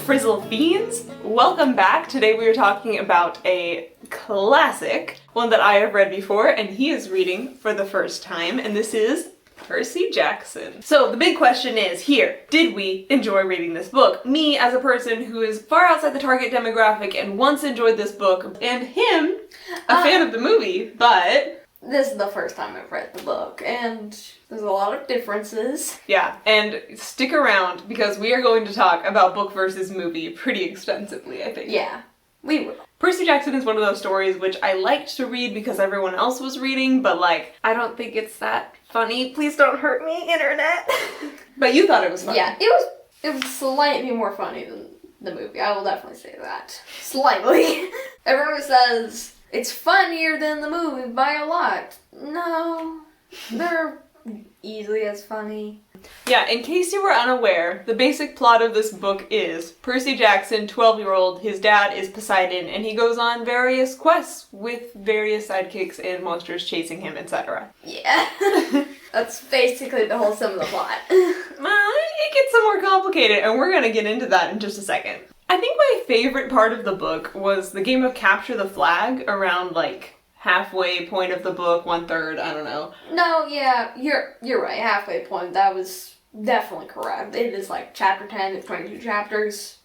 Frizzle Fiends! Welcome back. Today we are talking about a classic, one that I have read before, and he is reading for the first time, and this is Percy Jackson. So the big question is here, did we enjoy reading this book? Me, as a person who is far outside the target demographic and once enjoyed this book, and him, a fan of the movie, but... This is the first time I've read the book, and there's a lot of differences. Yeah, and stick around, because we are going to talk about book versus movie pretty extensively, I think. Yeah, we will. Percy Jackson is one of those stories which I liked to read because everyone else was reading, but I don't think it's that funny. Please don't hurt me, internet. But you thought it was funny. Yeah, it was slightly more funny than the movie. I will definitely say that. Slightly. Everyone says it's funnier than the movie by a lot. No, they're easily as funny. Yeah, in case you were unaware, the basic plot of this book is Percy Jackson, 12-year-old, his dad is Poseidon, and he goes on various quests with various sidekicks and monsters chasing him, etc. Yeah, that's basically the whole sum of the plot. Well, it gets some more complicated, and we're gonna get into that in just a second. I think my favorite part of the book was the game of Capture the Flag around, halfway point of the book, 1/3, I don't know. No, yeah, you're right, halfway point, that was definitely correct. It is chapter 10, it's 22 chapters,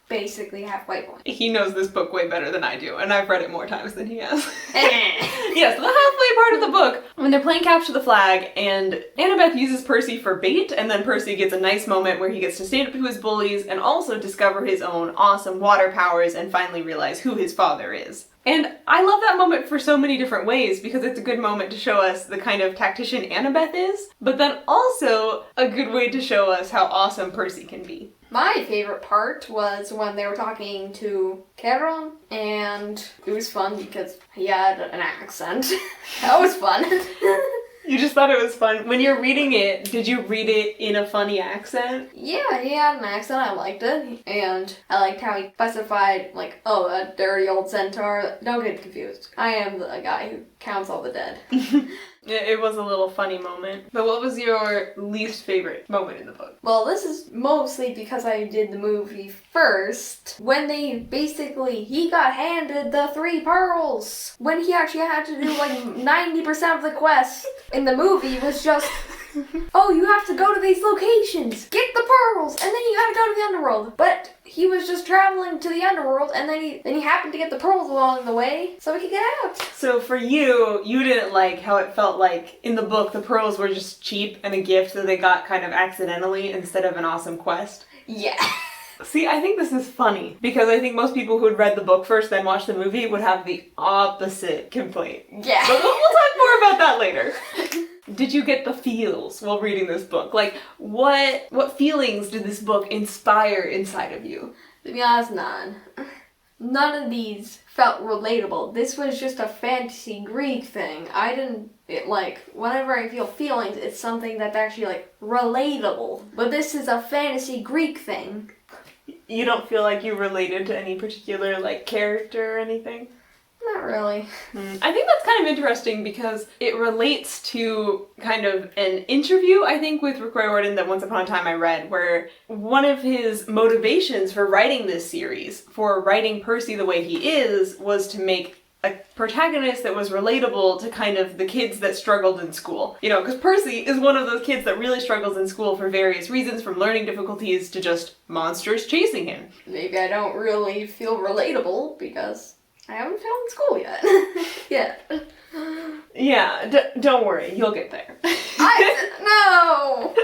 basically halfway point. He knows this book way better than I do, and I've read it more times than he has. Yes, the halfway part of the book, when they're playing Capture the Flag, and Annabeth uses Percy for bait, and then Percy gets a nice moment where he gets to stand up to his bullies and also discover his own awesome water powers and finally realize who his father is. And I love that moment for so many different ways because it's a good moment to show us the kind of tactician Annabeth is, but then also a good way to show us how awesome Percy can be. My favorite part was when they were talking to Charon, and it was fun because he had an accent. That was fun. You just thought it was fun. When you're reading it, did you read it in a funny accent? Yeah, he had an accent. I liked it. And I liked how he specified, oh, a dirty old centaur. Don't get confused. I am the guy who counts all the dead. It was a little funny moment. But what was your least favorite moment in the book? Well, this is mostly because I did the movie first. When he got handed the 3 pearls. When he actually had to do 90% of the quest. In the movie was just, oh, you have to go to these locations, get the pearls, and then you gotta go to the underworld. But he was just traveling to the underworld, and then he happened to get the pearls along the way, so he could get out. So for you didn't like how it felt like in the book the pearls were just cheap and a gift that they got kind of accidentally instead of an awesome quest? Yeah. See, I think this is funny, because I think most people who had read the book first then watched the movie would have the opposite complaint. Yeah. But we'll talk more about that later. Did you get the feels while reading this book? What feelings did this book inspire inside of you? To be honest, none. None of these felt relatable. This was just a fantasy Greek thing. Whenever I feel feelings, it's something that's actually, relatable. But this is a fantasy Greek thing. You don't feel like you related to any particular, character or anything? Not really. I think that's kind of interesting because it relates to kind of an interview, I think, with Rick Riordan that once upon a time I read, where one of his motivations for writing this series, for writing Percy the way he is, was to make a protagonist that was relatable to kind of the kids that struggled in school. Because Percy is one of those kids that really struggles in school for various reasons, from learning difficulties to just monsters chasing him. Maybe I don't really feel relatable because I haven't failed in school yet. Yeah, don't worry, you'll get there. No!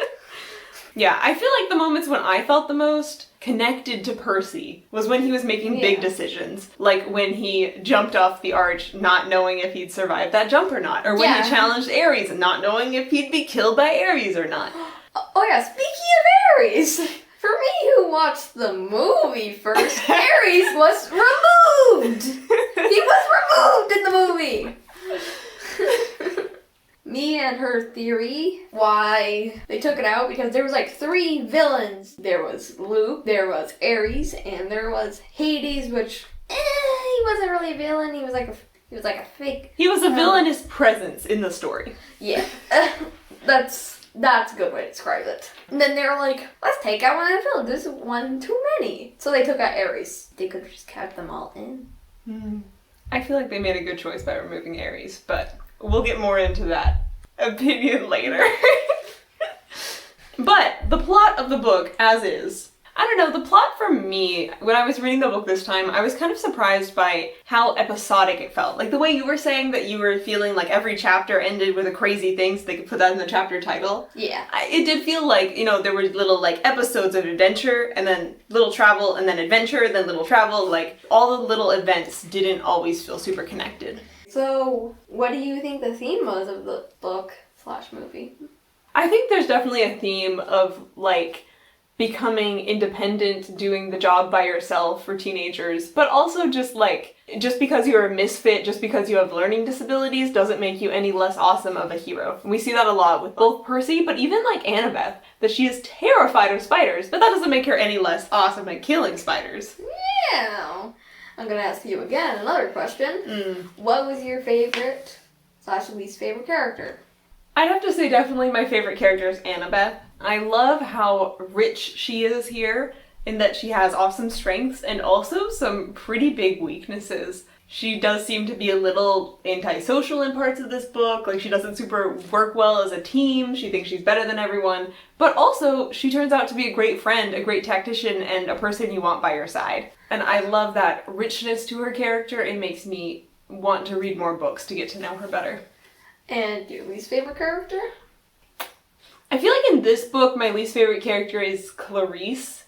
Yeah, I feel like the moments when I felt the most connected to Percy was when he was making big decisions. Like when he jumped off the arch not knowing if he'd survive that jump or not. Or when he challenged Ares not knowing if he'd be killed by Ares or not. Oh yeah, speaking of Ares, for me who watched the movie first, Ares was removed! He was removed in the movie! Me and her theory why they took it out, because there was 3 villains. There was Luke, there was Ares, and there was Hades, which he wasn't really a villain. He was a fake. He was a villainous presence in the story. Yeah, that's That's a good way to describe it. And then they were like, let's take out one of the villains. There's one too many. So they took out Ares. They could have just kept them all in. I feel like they made a good choice by removing Ares, but we'll get more into that opinion later. But the plot of the book, as is, I don't know, the plot for me, when I was reading the book this time, I was kind of surprised by how episodic it felt. Like the way you were saying that you were feeling like every chapter ended with a crazy thing so they could put that in the chapter title. Yeah. It did feel like, there were little like episodes of adventure and then little travel and then adventure and then little travel. Like all the little events didn't always feel super connected. So what do you think the theme was of the book/movie? I think there's definitely a theme of like becoming independent, doing the job by yourself for teenagers, but also just because you're a misfit, just because you have learning disabilities doesn't make you any less awesome of a hero. And we see that a lot with both Percy, but even like Annabeth, that she is terrified of spiders, but that doesn't make her any less awesome at killing spiders. Yeah. I'm gonna ask you again another question. What was your favorite/least favorite character? I'd have to say definitely my favorite character is Annabeth. I love how rich she is here in that she has awesome strengths and also some pretty big weaknesses. She does seem to be a little antisocial in parts of this book, like she doesn't super work well as a team, she thinks she's better than everyone, but also she turns out to be a great friend, a great tactician, and a person you want by your side. And I love that richness to her character. It makes me want to read more books to get to know her better. And your least favorite character? I feel like in this book, my least favorite character is Clarice,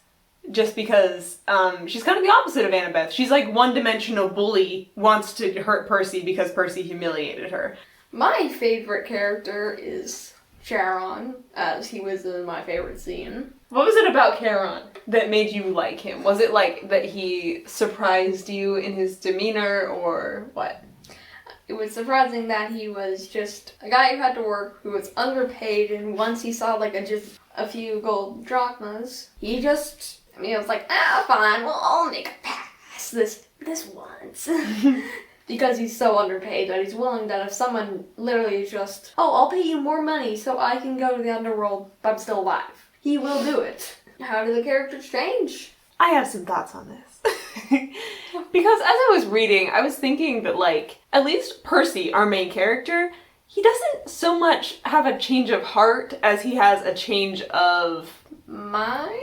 just because she's kind of the opposite of Annabeth. She's like one-dimensional bully, wants to hurt Percy because Percy humiliated her. My favorite character is Charon, as he was in my favorite scene. What was it about Charon that made you like him? Was it like that he surprised you in his demeanor, or what? It was surprising that he was just a guy who had to work, who was underpaid, and once he saw like just a few gold drachmas, he just, was like, fine, well, I'll make a pass this once. Because he's so underpaid that he's willing that if someone literally just, I'll pay you more money so I can go to the underworld, but I'm still alive, he will do it. How do the characters change? I have some thoughts on this. Because as I was reading, I was thinking that, at least Percy, our main character, he doesn't so much have a change of heart as he has a change of... mind.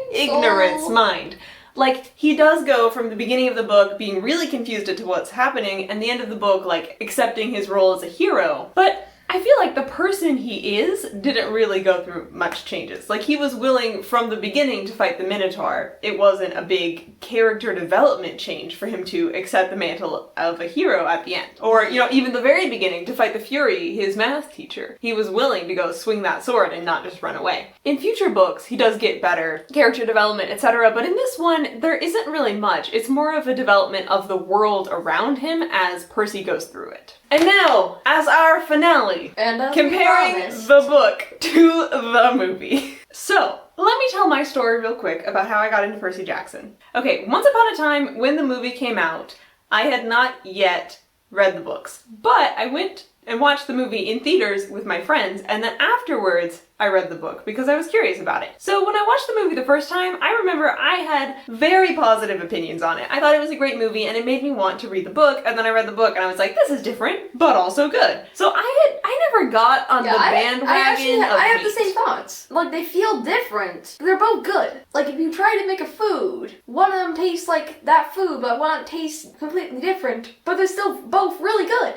He does go from the beginning of the book being really confused as to what's happening, and the end of the book, accepting his role as a hero. But I feel like the person he is didn't really go through much changes. He was willing from the beginning to fight the Minotaur. It wasn't a big character development change for him to accept the mantle of a hero at the end. Or, even the very beginning to fight the Fury, his math teacher. He was willing to go swing that sword and not just run away. In future books, he does get better character development, etc., but in this one, there isn't really much. It's more of a development of the world around him as Percy goes through it. And now, as our finale, comparing the book to the movie. So, let me tell my story real quick about how I got into Percy Jackson. Okay, once upon a time, when the movie came out, I had not yet read the books, but I went and watched the movie in theaters with my friends, and then afterwards, I read the book because I was curious about it. So when I watched the movie the first time, I remember I had very positive opinions on it. I thought it was a great movie and it made me want to read the book, and then I read the book and I was like, this is different, but also good. So I never got on the bandwagon I have the same thoughts. They feel different. They're both good. If you try to make a food, one of them tastes like that food, but one tastes completely different, but they're still both really good.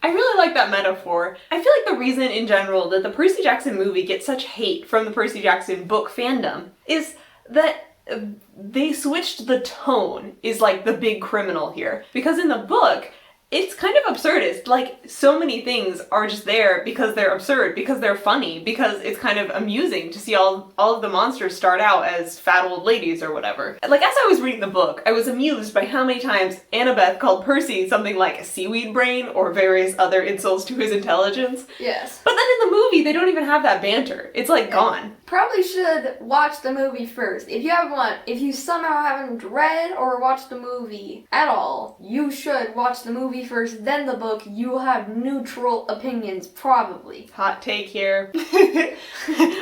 I really like that metaphor. I feel like the reason in general that the Percy Jackson movie gets such hate from the Percy Jackson book fandom is that they switched the tone is the big criminal here. Because in the book, it's kind of absurdist. So many things are just there because they're absurd, because they're funny, because it's kind of amusing to see all of the monsters start out as fat old ladies or whatever. As I was reading the book, I was amused by how many times Annabeth called Percy something like a seaweed brain or various other insults to his intelligence. Yes. But then in the movie, they don't even have that banter. It's gone. Probably should watch the movie first. If you somehow haven't read or watched the movie at all, you should watch the movie movie first, then the book, you will have neutral opinions, probably. Hot take here.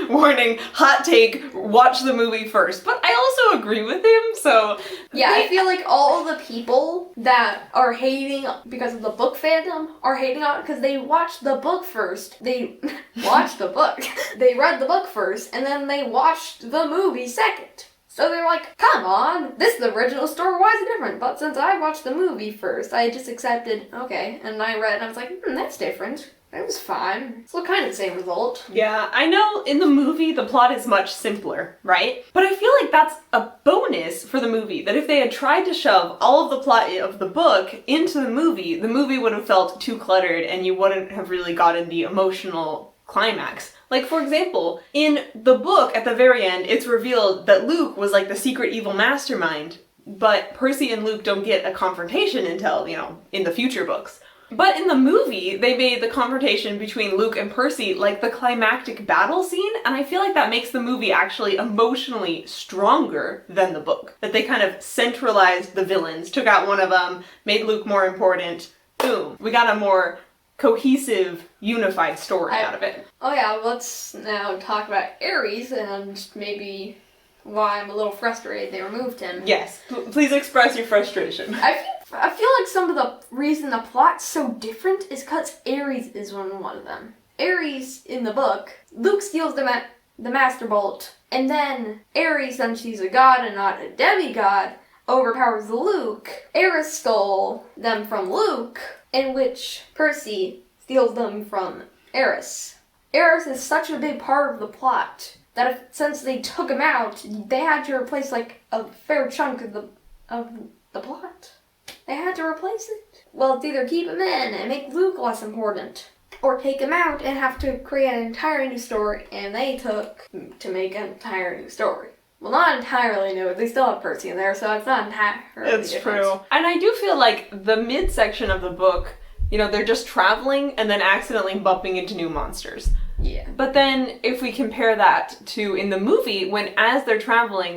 Warning, hot take, watch the movie first. But I also agree with him, so... Yeah, I feel like all the people that are hating because of the book fandom are hating on it because they watched the book first. They watched the book. They read the book first, and then they watched the movie second. So they're like, come on, this is the original story, why is it different? But since I watched the movie first, I just accepted, okay, and I read and I was like, that's different. It was fine. It's kind of the same result. Yeah, I know in the movie the plot is much simpler, right? But I feel like that's a bonus for the movie, that if they had tried to shove all of the plot of the book into the movie would have felt too cluttered and you wouldn't have really gotten the emotional climax. Like, for example, in the book, at the very end, it's revealed that Luke was like the secret evil mastermind, but Percy and Luke don't get a confrontation until, in the future books. But in the movie, they made the confrontation between Luke and Percy like the climactic battle scene, and I feel like that makes the movie actually emotionally stronger than the book. That they kind of centralized the villains, took out one of them, made Luke more important. Boom. We got a more cohesive, unified story out of it. Oh yeah, let's now talk about Ares and maybe why I'm a little frustrated they removed him. Yes, please express your frustration. I feel like some of the reason the plot's so different is because Ares is one of them. Ares, in the book, Luke steals the Master Bolt, and then Ares, since she's a god and not a demigod, overpowers Luke. Ares stole them from Luke, in which Percy steals them from Ares. Ares is such a big part of the plot that since they took him out, they had to replace like a fair chunk of the plot. They had to replace it. Well, it's either keep him in and make Luke less important, or take him out and have to create an entire new story, and they took to make an entire new story. Well, not entirely new. They still have Percy in there, so it's not entirely It's different. true. And I do feel like the midsection of the book, they're just traveling and then accidentally bumping into new monsters. Yeah. But then if we compare that to in the movie, when as they're traveling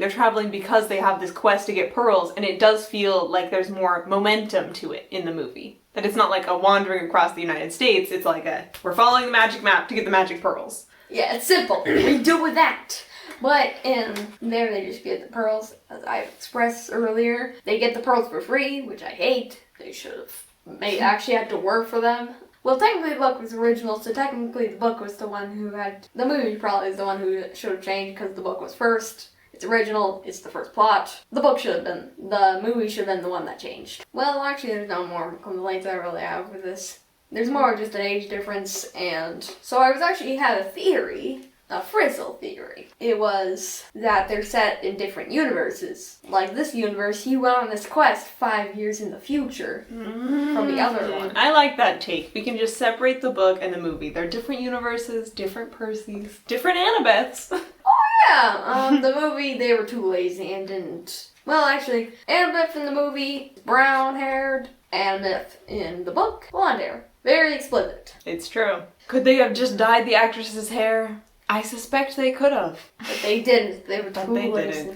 because they have this quest to get pearls, and it does feel like there's more momentum to it in the movie. That it's not like a wandering across the United States, it's like we're following the magic map to get the magic pearls. Yeah, it's simple. We do with that. But in there, they just get the pearls, as I expressed earlier. They get the pearls for free, which I hate. They should have actually had to work for them. Well, technically the book was original, so technically the book was the one who had... The movie probably is the one who should have changed, because the book was first. It's original, it's the first plot. The movie should have been the one that changed. Well, actually there's no more complaints I really have with this. There's more just an age difference, and... So I had a theory... A Frizzle theory. It was that they're set in different universes. Like this universe, he went on this quest 5 years in the future from the other one. I like that take. We can just separate the book and the movie. They're different universes, different Percys, different Annabeths. Oh yeah! The movie, they were too lazy and didn't... Well, actually, Annabeth in the movie, brown-haired. Annabeth in the book, blonde hair. Very explicit. It's true. Could they have just dyed the actress's hair? I suspect they could have. But they didn't. They were too lazy.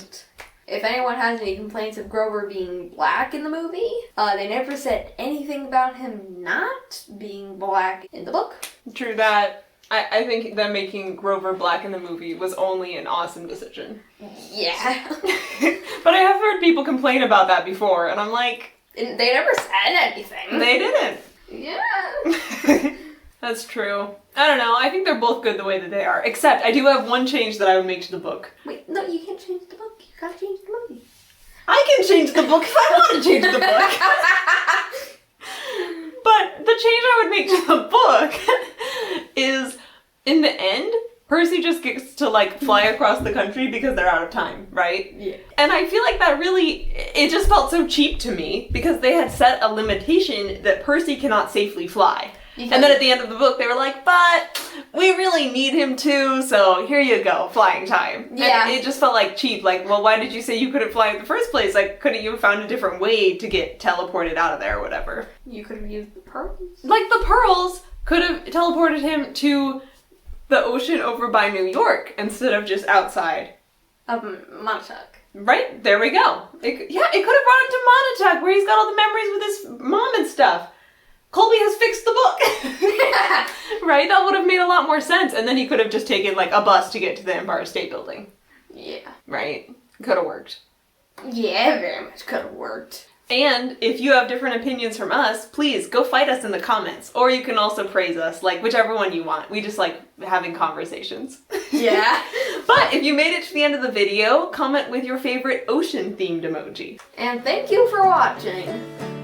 If anyone has any complaints of Grover being black in the movie, they never said anything about him not being black in the book. True that. I think them making Grover black in the movie was only an awesome decision. Yeah. But I have heard people complain about that before, and I'm like... They never said anything. They didn't. Yeah. That's true. I don't know. I think they're both good the way that they are. Except I do have one change that I would make to the book. Wait, no, you can't change the book. You gotta change the movie. I can change the book if I want to change the book. But the change I would make to the book is, in the end, Percy just gets to, fly across the country because they're out of time, right? Yeah. And I feel like that really, it just felt so cheap to me because they had set a limitation that Percy cannot safely fly. And then at the end of the book, they were like, but we really need him to, so here you go, flying time. Yeah. And it just felt cheap. Well, why did you say you couldn't fly in the first place? Couldn't you have found a different way to get teleported out of there or whatever? You could have used the pearls. The pearls could have teleported him to the ocean over by New York instead of just outside. Montauk. Right? There we go. It could have brought him to Montauk where he's got all the memories with his mom and stuff. Colby has fixed the book. Right? That would have made a lot more sense. And then he could have just taken like a bus to get to the Empire State Building. Yeah. Right? Could have worked. Yeah, very much could have worked. And if you have different opinions from us, please go fight us in the comments. Or you can also praise us, like whichever one you want. We just like having conversations. Yeah. But if you made it to the end of the video, comment with your favorite ocean-themed emoji. And thank you for watching.